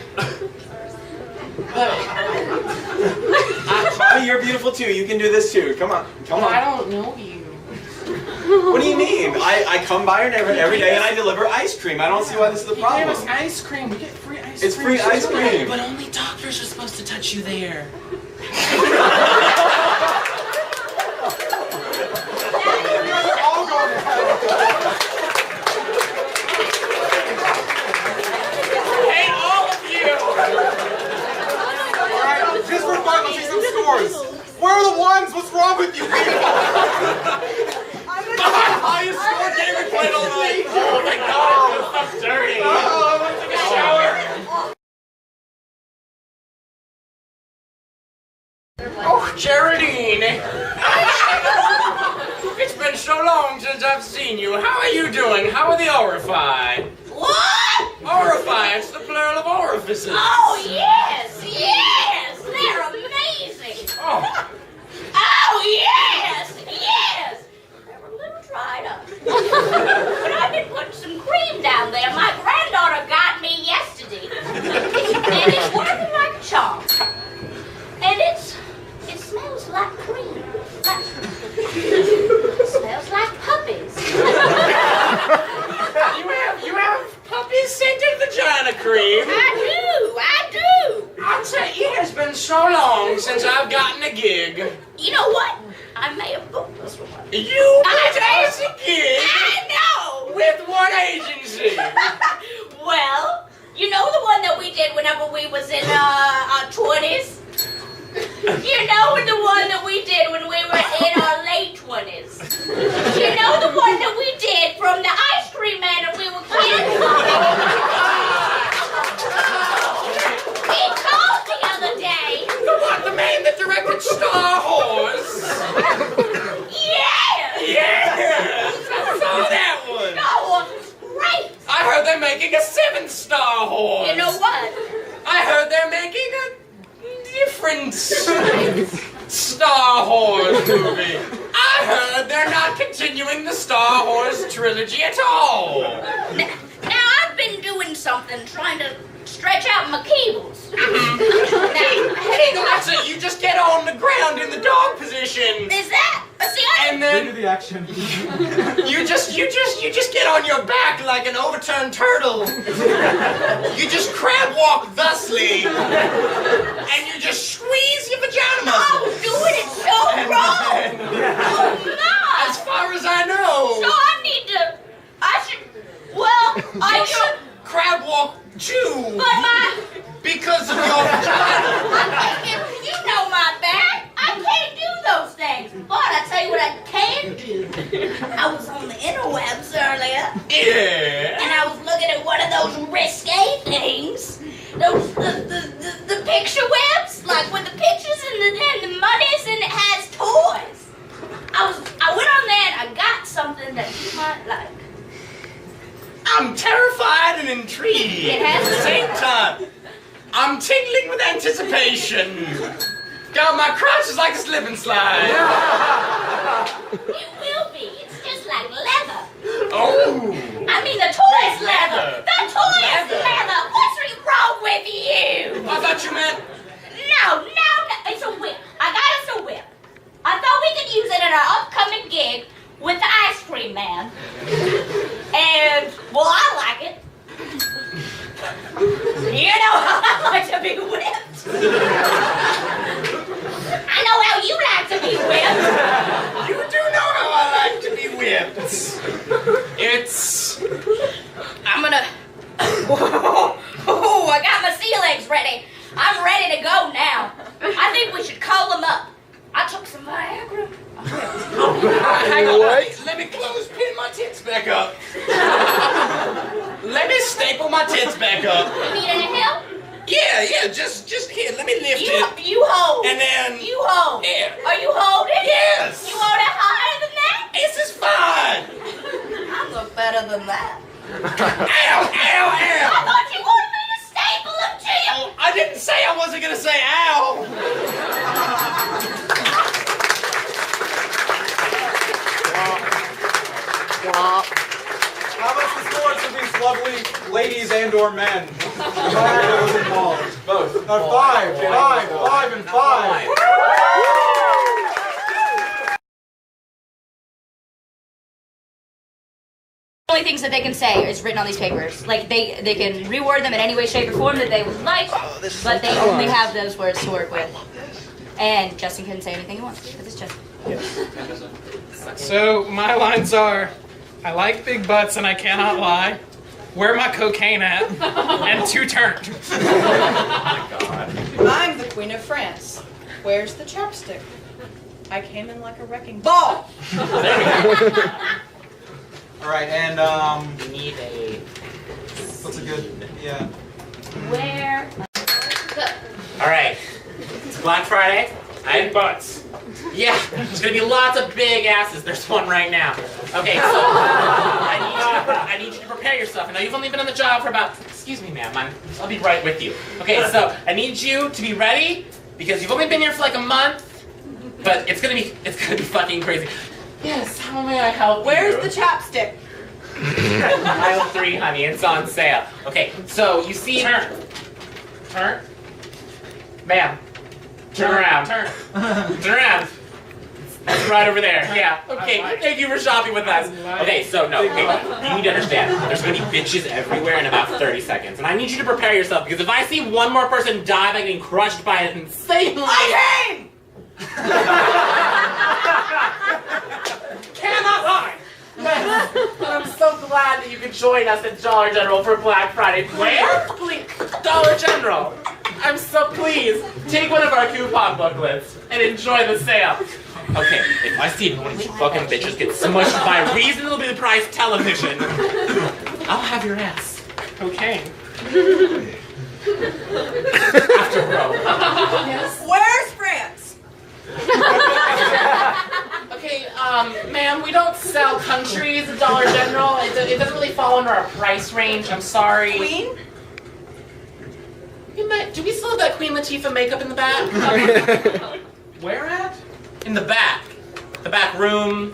Tommy, you're beautiful too. You can do this too. Come on. I don't know you. What do you mean? I come by your neighborhood every day and I deliver ice cream. I don't see why this is a You gave us problem. ice cream. We get free ice It's cream. free ice cream. But only doctors are supposed to touch you there. All going to hell. Hey, all of you! Alright, just for fun, let's see some scores. Where are the ones? What's wrong with you people? Highest score game we played all night. Oh my god, it feels so dirty. Take a shower. Oh, Geraldine! It's been so long since I've seen you. How are you doing? How are the orifi? What? Orifi, it's the plural of orifices. Oh, yes, yes. They're amazing. Oh, Oh, yes, yes. They're a little dried up. But I've been putting some cream down there. My granddaughter got me yesterday. And it's working like a charm. And it smells like cream. It smells like puppies. you have puppy scented vagina cream. I do. I'll tell you, it has been so long since I've gotten a gig. You know what? I may have booked this one. You got us a gig? I know. With what agency? Well, you know the one that we did whenever we was in our 20s? You know the one that we did when we were in our late 20s? You know the one that we did from the ice cream man and we were kids? He called the other day. The man that directed Star Wars? Yes! a 7-star horse. You know what? I heard they're making a different Star Wars movie. I heard they're not continuing the Star Wars trilogy at all. Now I've been doing something, trying to stretch out my cables. Hey, Alexa, you just get on the ground in the dog position. Is that? See, And then Do the action. you just get on your back like an overturned turtle. You just crab walk thusly, and you just squeeze your vagina I muscle. was doing it so wrong. Oh my! As far as I know, So I should crab walk Jew but because of your vagina. you know my back. I can't do those things. But I tell you what I can do. I was on the interwebs earlier. Yeah. And I was looking at one of those risque things. Those the picture webs, like with the pictures and the monies, and it has toys. I went on there and I got something that you might like. I'm terrified and intrigued It has at the same time. I'm tingling with anticipation. God, my crotch is like a slip and slide. It will be. It's just like leather. Oh. I mean, the toy's leather. Leather. The toy is Leather. leather. What's wrong with you? I thought you meant. No. It's a whip. I got us a whip. I thought we could use it in our upcoming gig with the ice cream man. And, well, I like it. You know how I like to be whipped. I know how you like to be whipped. You do know how I like to be whipped. It's. I'm gonna. Oh, I got my sea legs ready. I'm ready to go now. I think we should call them up. I took some Viagra. Hang on. Let me clothespin my tits back up. Let me staple my tits back up. You need any help? Yeah, just here. Let me lift it. You hold. And then. You hold. Yeah. Are you holding? Yes. You hold it higher than that? This is fine. I look better than that. Ow, ow, ow. I thought you wanted me to staple them to you. I didn't say I wasn't gonna say ow. How about the scores for these lovely ladies and/or men? However was involved. Both. Five, and five. The only things that they can say is written on these papers. Like they can reword them in any way, shape, or form that they would like, but they only have those words to work with. And Justin can say anything he wants because it's Justin. So my lines are, I like big butts and I cannot lie. Where my cocaine at? And 2 turned. I'm the Queen of France. Where's the chapstick? I came in like a wrecking ball. All right, and Need a. what's a good? Yeah. Where? All right. It's Black Friday. Big butts. Yeah, there's gonna be lots of big asses. There's one right now. Okay, so I need you to prepare yourself. I know you've only been on the job for about. Excuse me, ma'am. I'll be right with you. Okay, so I need you to be ready because you've only been here for like a month, but it's gonna be fucking crazy. Yes, how may I help Where's you? the chapstick? Aisle 3, honey. It's on sale. Okay, so you see. Turn. Ma'am. Turn around. Turn around. It's right over there. Yeah. Okay. Thank you for shopping with us. Okay. So no. Okay. You need to understand. There's gonna be bitches everywhere in about 30 seconds, and I need you to prepare yourself because if I see one more person die by getting crushed by an insanely. Cannot lie. I'm so glad that you could join us at Dollar General for Black Friday. Where? Please, Dollar General. I'm so pleased. Take one of our coupon booklets and enjoy the sale. Okay, if I see one of you fucking bitches get smushed by reasonably priced television, I'll have your ass. Cocaine. After bro. Yes. Where's France? Okay, ma'am, we don't sell Country is a Dollar General. It doesn't really fall under our price range. I'm sorry. Queen? Do we still have that Queen Latifah makeup in the back? Where at? In the back. The back room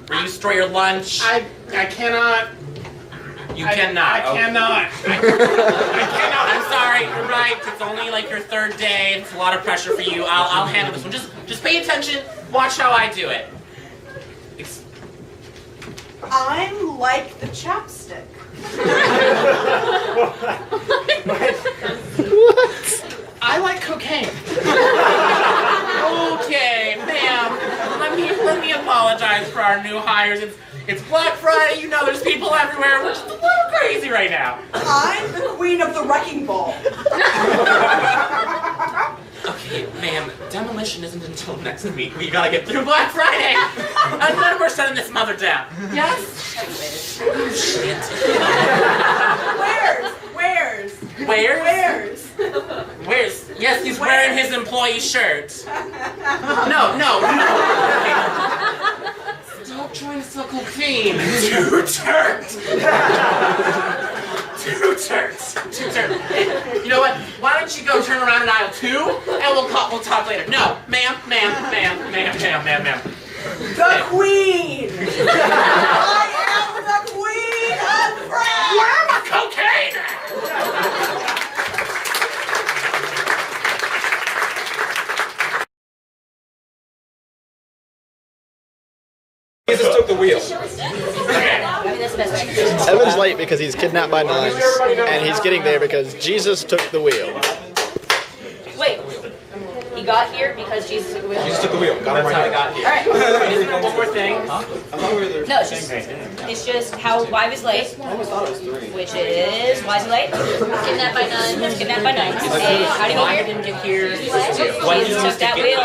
where you store your lunch. I cannot. You cannot. I cannot. I cannot. I'm sorry, you're right. It's only like your third day. It's a lot of pressure for you. I'll handle this one. Just pay attention. Watch how I do it. I'm like the chapstick. I like cocaine. Okay, ma'am. Let me apologize for our new hires. It's Black Friday. You know, there's people everywhere. We're just a little crazy right now. I'm the queen of the wrecking ball. Okay, ma'am, demolition isn't until next week. We gotta get through Black Friday, and then we're shutting this mother down. Yes? Oh, shit. Where's? Where's? Yes, he's wearing his employee shirt. No. Stop trying to sell cocaine. Too turds. You know what? Why don't you go turn around in aisle 2, and we'll talk later. No, ma'am. The queen! I am the queen of France! Where my cocaine? Jesus took the wheel. I mean, that's the best way. Evan's late because he's kidnapped by nuns, and he's getting there because Jesus took the wheel. Wait. He got here because Jesus took the wheel? Jesus took the wheel. Got him That's how I right got here. Alright. Isn't there one more thing? No, it's just why he was late. Which is, why is he late? Kidnapped by nuns. And how did he Why get didn't here? get here? Jesus took that wheel.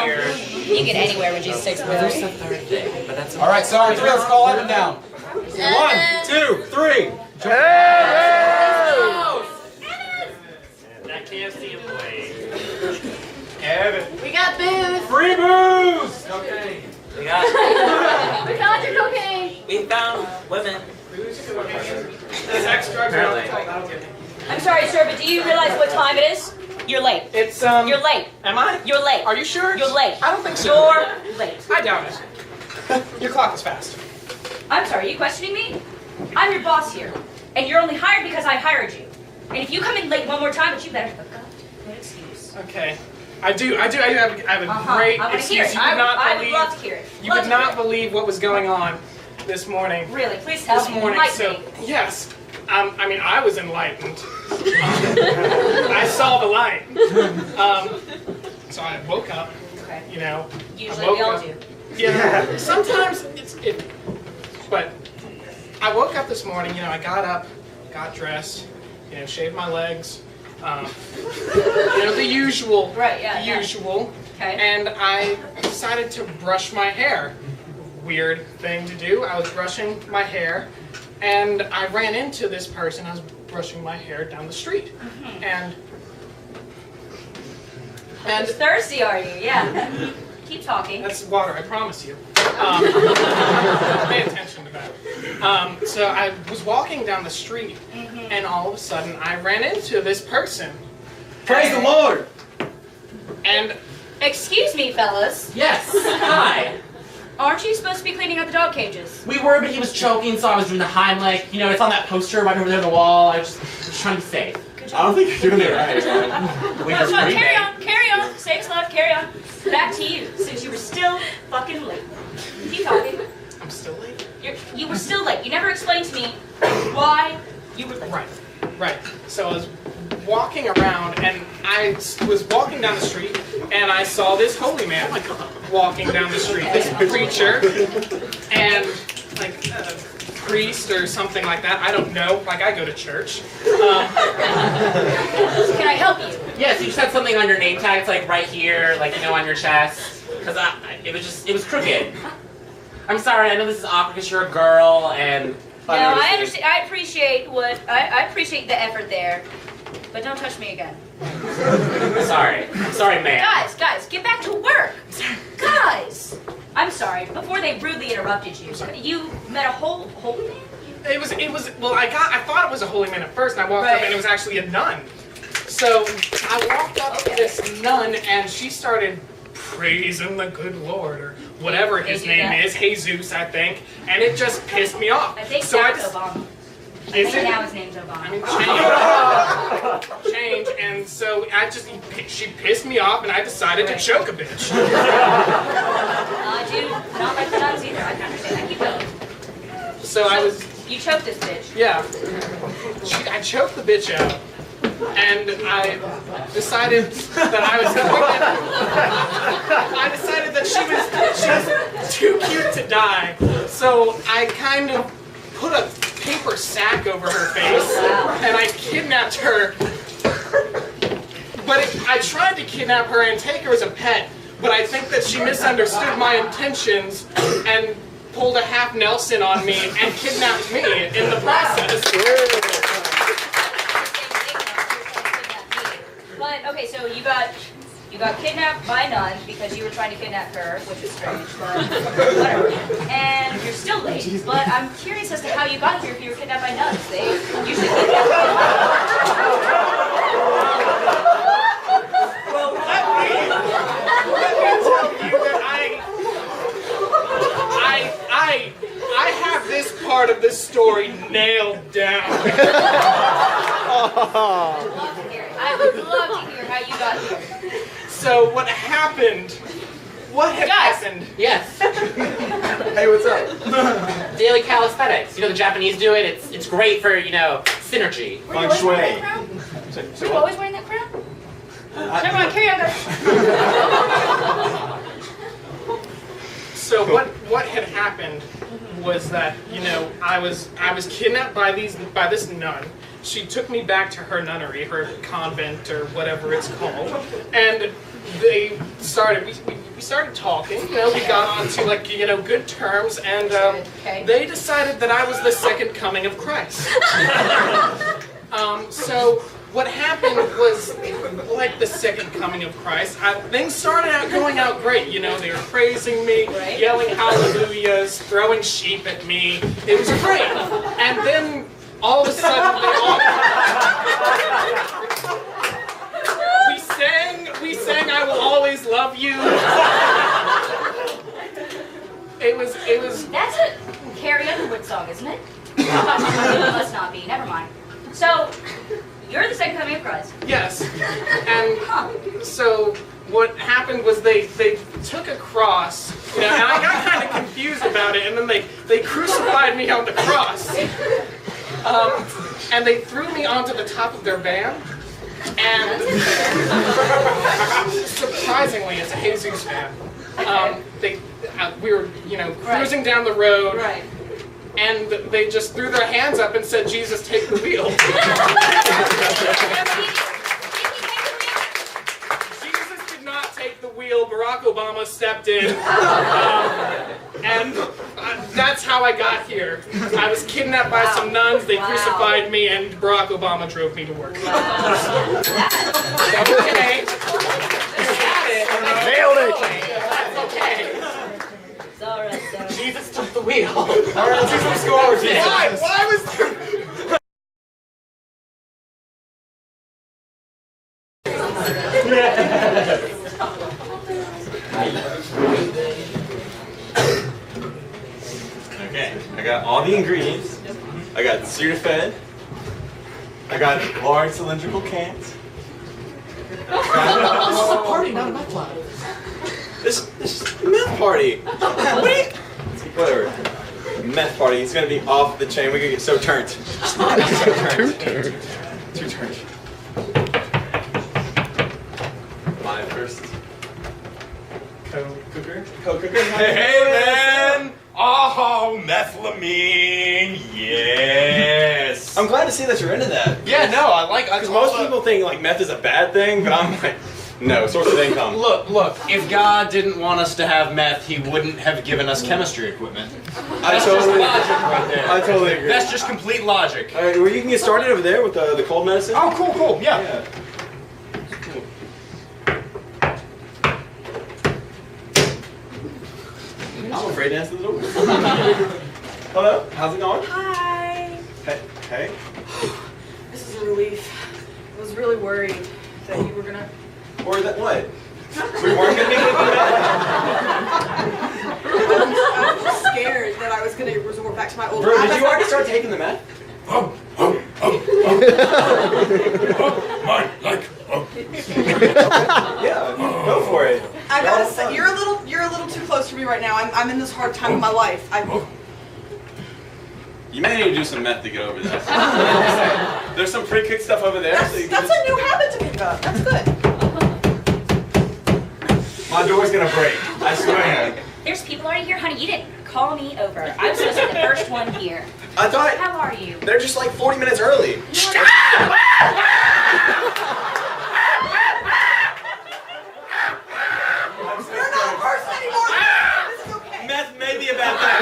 You can get anywhere when Jesus takes the There's wheel. the third thing, but that's All right, so on 3, let's call Evan down. 1, 2, 3. I can't see him play. Evan. We got booze. Free booze. Okay. we got. We found your cocaine. We found women. Sex, drugs, Apparently. I'm sorry, sir, but do you realize what time it is? You're late. It's You're late. Am I? You're late. Are you sure? You're late. I don't think so. You're late. I doubt it. Your clock is fast. I'm sorry, are you questioning me? I'm your boss here, and you're only hired because I hired you. And if you come in late one more time, but you better have a good excuse. Okay. I do have a great I want to hear excuse. it. You would not I would believe. love to hear it. You Love would to not hear believe what was going on this morning. it. Really, please tell This me. morning, Enlighten so me. yes, I mean I was enlightened. I saw the light. So I woke up. Okay. You know. Usually I woke we all up. do. Yeah. Sometimes but I woke up this morning. You know, I got up, got dressed. You know, shaved my legs. You know, the usual. Right, yeah, The yeah. usual. Okay. And I decided to brush my hair. Weird thing to do. I was brushing my hair, and I ran into this person. I was brushing my hair down the street, and How thirsty are you? Yeah. Keep talking. that's water. I promise you. Pay attention to that. So I was walking down the street, and all of a sudden I ran into this person, Praise the Lord. and Excuse me, fellas. Yes. Hi. Aren't you supposed to be cleaning out the dog cages? We were, but he was choking, so I was doing the Heimlich. You know, it's on that poster right over there on the wall. I was just trying to be safe. I don't think you're doing it right. We No, were come on, free, carry babe. on, carry on. Save us love, carry on. Back to you, since you were still fucking late. Keep talking. I'm still late. You were still late. You never explained to me why you were late. Right. So I was walking around, and I was walking down the street, and I saw this holy man walking down the street. This preacher, and like a priest or something like that. I don't know. Like I go to church. Can I help you? Yes, you just had something on your name tag. It's like right here, like, you know, on your chest. Because it was crooked. I'm sorry, I know this is awkward because you're a girl, and... No, I understand. I appreciate I appreciate the effort there, but don't touch me again. Sorry, ma'am. Guys, get back to work. Guys, I I'm sorry. Before they rudely interrupted you, you met a holy man? It was, well, I thought it was a holy man at first, and I walked up, and it was actually a nun. So, I walked up to this nun, and she started praising the good Lord, or whatever his name is, Jesus, I think, and it just pissed me off. I think so that's Obama. I think now his name's Obama. I mean, change, and so she pissed me off, and I decided to choke a bitch. I do not like the nuns either. I can understand that. Keep going. So You choked this bitch. Yeah. I choked the bitch out, and I decided that she was too cute to die. So I kind of put a paper sack over her face, and I kidnapped her. But I tried to kidnap her and take her as a pet, but I think that she misunderstood my intentions and pulled a half Nelson on me and kidnapped me in the process. But okay, so you got kidnapped by nuns because you were trying to kidnap her, which is strange, but whatever. And you're still late. But I'm curious as to how you got here if you were kidnapped by nuns. They usually kidnap people. Well, let me tell you that I have this part of this story nailed down. I would love to hear how you got here. So what happened? What had happened? Yes. Hey, what's up? Daily calisthenics. You know, the Japanese do it. It's great for, synergy. Were you always wearing that crown? Were you always wearing that crown? Never mind, carry on, guys. So what had happened was that, I was kidnapped by this nun. She took me back to her nunnery, her convent, or whatever it's called, and we started talking. We got on to good terms, and they decided that I was the second coming of Christ. So what happened was, like the second coming of Christ, things started going out great. They were praising me, yelling hallelujahs, throwing sheep at me. It was great. And then all of a sudden, we sang I Will Always Love You. It was. That's a Carrie Underwood song, isn't it? It must not be. Never mind. So, you're the second coming of Christ. Yes. And so what happened was they took a cross, and I got kind of confused about it, and then they crucified me on the cross. And they threw me onto the top of their van, and surprisingly, it's a Jesus van. We were, cruising down the road, and they just threw their hands up and said, "Jesus, take the wheel." Jesus did not take the wheel. Barack Obama stepped in. And that's how I got here. I was kidnapped by some nuns, they crucified me, and Barack Obama drove me to work. Okay. Nailed it. That's okay. It's alright, so. Jesus took the wheel. Alright, let's see some scores. Why was there... Okay, I got all the ingredients. I got Sudafed. I got large cylindrical cans. This is a party, not a meth lab. This is a meth party. Whatever. Meth party. It's gonna be off the chain. We're gonna get so turned. Too turned. My first co-cooker. Hey man! Oh, methylamine, yes! I'm glad to see that you're into that. Yeah, no, I like... Because most people think meth is a bad thing, but I'm like, no, source of income. Look, if God didn't want us to have meth, he wouldn't have given us chemistry equipment. That's Just logic right there. I totally agree. That's just complete logic. Alright, well, you can get started over there with the cold medicine. Oh, cool, yeah. afraid to answer the door. Hello, how's it going? Hi. Hey. This is a relief. I was really worried that you were gonna. Or that what? We weren't gonna be with the I was just scared that I was gonna resort back to my old. Bro, did you already start taking the meth? Yeah, go for it. I gotta say, you're a little too close for me right now. I'm in this hard time of my life. You may need to do some meth to get over this. There's some pre-cooked stuff over there. That's a new habit to pick up. That's good. My door's gonna break. I swear. There's people already here, honey. You didn't call me over. I'm supposed to be the first one here. I thought How are you? they're just like 40 minutes early. You're not a person anymore. This is okay. Meth may be a bad thing.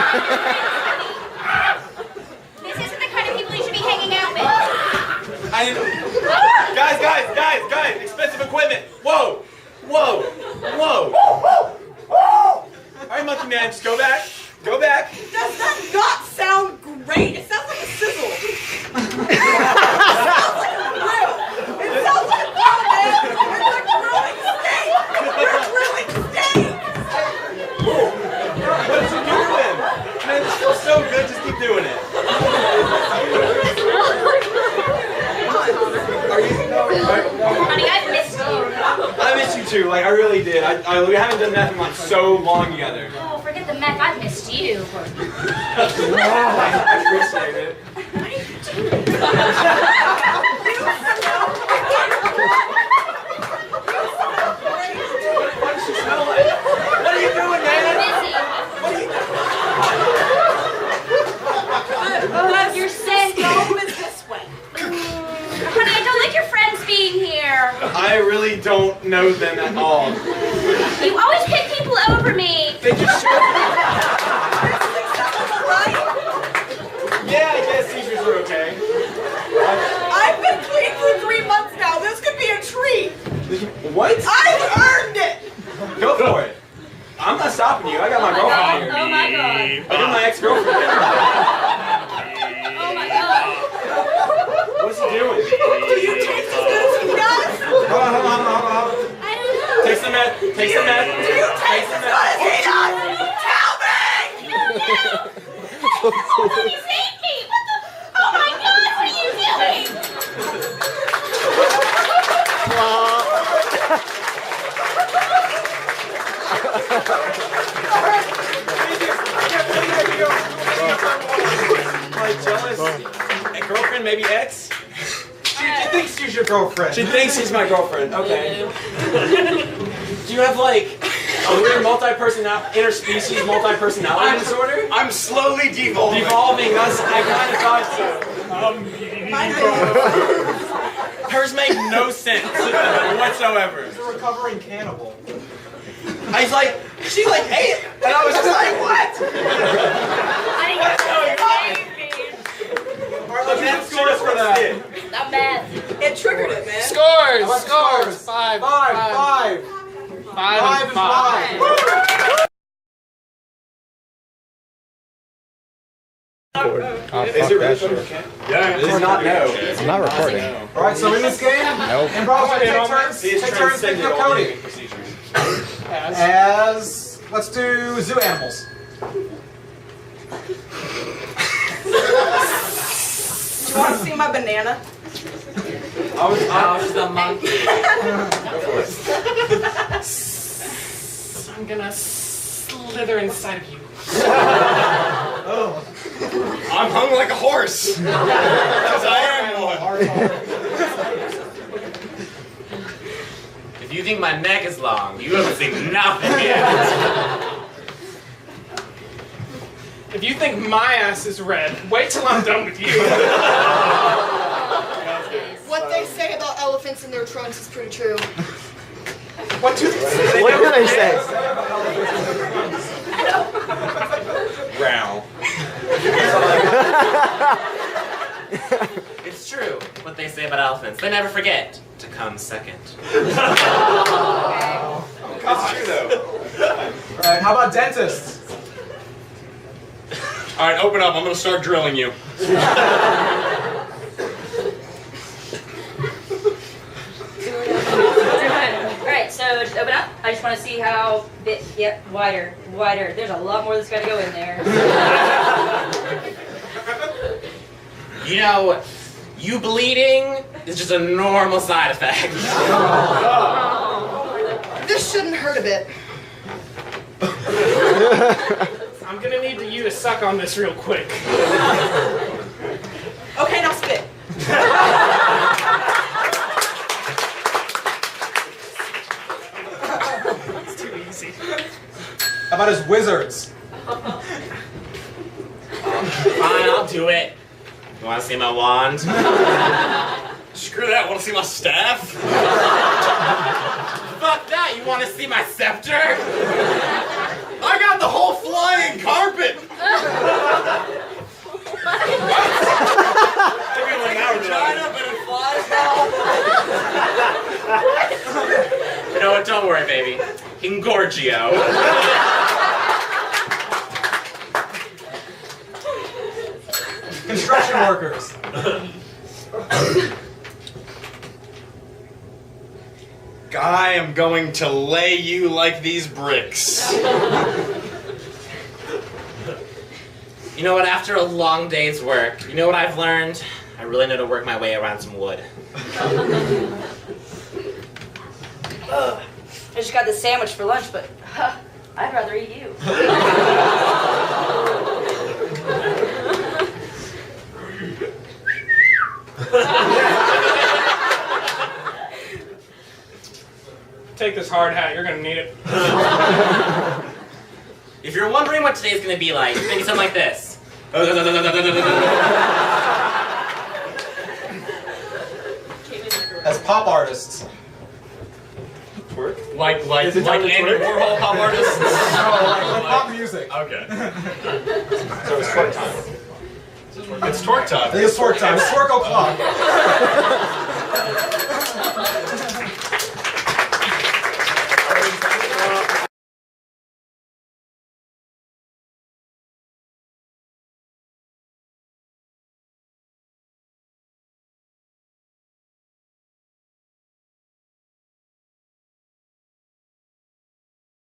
This isn't the kind of people you should be hanging out with. Guys, expensive equipment. Whoa. Alright, Monkey Man, just go back. Go back. Does that not sound great? It sounds like a sizzle. It sounds like a grill, man. It's like grilling steak. You're grilling steak. What is you doing? Man, this feels so good, just keep doing it. Are you? Honey, I've missed you. I missed you too, like I really did. We haven't done meth in like so long together. Oh, forget the meth. I've missed you. I appreciate it. What are you doing? What does she smell like? What are you doing, man? Busy. What are you Your scent. Home is this way. Honey, I don't like your friends being here. I really don't know them at all. You always pick people over me. They just show Yeah, I guess seizures are okay. I've been clean for 3 months now. This could be a treat. What? I've earned it. Go for it. I'm not stopping you. I got my girlfriend here. Oh my god. I got my ex-girlfriend here. Oh my god. What's he doing? Do you taste as good as he does? Hold on. I don't know. Take some meth. Take some meth. Do you taste as good as he does? Tell me! Oh, he's ate me. What the? Oh my god, what are you doing? Like jealous girlfriend, maybe ex? She thinks she's your girlfriend. She thinks she's my girlfriend. Okay. Do you have like a weird interspecies multi-personality disorder? I'm slowly devolving. Devolving. I kind of thought so. Hers made no sense whatsoever. She's a recovering cannibal. She ate it, and I was just like, what? Alright, let's get scores for that. I'm mad. It triggered it, man. Scores! What Scores! scores? Five. Five. Five and five. Is it really okay? Yeah, It is not no. I'm not recording. Alright, so in this game, Nope. Improv take turns picking up Cody. As let's do zoo animals. Do you want to see my banana? I was the monkey. I'm gonna slither inside of you. I'm hung like a horse. Because I am one. If you think my neck is long, you haven't seen nothing yet. If you think my ass is red, wait till I'm done with you. What they say about elephants and their trunks is pretty true. What do they say? What do they say? Growl. It's true what they say about elephants. They never forget to come second. It's true though. Alright, how about dentists? All right, open up. I'm gonna start drilling you. Alright, so just open up. I just want to see how bit. Yep, wider. There's a lot more that's got to go in there. You know, you bleeding is just a normal side effect. This shouldn't hurt a bit. I'm gonna need you to suck on this real quick. Okay, now spit. It's too easy. How about his wizards? Fine, I'll do it. You want to see my wand? Screw that. Want to see my staff? Fuck that, you want to see my scepter? I got the whole flying carpet. Vagina, but it flies now. You know what, don't worry, baby. Ingorgio. Construction workers. I am going to lay you like these bricks. You know what, after a long day's work, you know what I've learned? I really know to work my way around some wood. I just got this sandwich for lunch, but I'd rather eat you. Take this hard hat, you're gonna need it. If you're wondering what today's gonna be like, it's gonna be something like this. As pop artists. Like Andy Warhol pop artists? No, like pop music. Okay. So it's twerk time. It's twerk time. I think it's twerk time. It's twerk o'clock.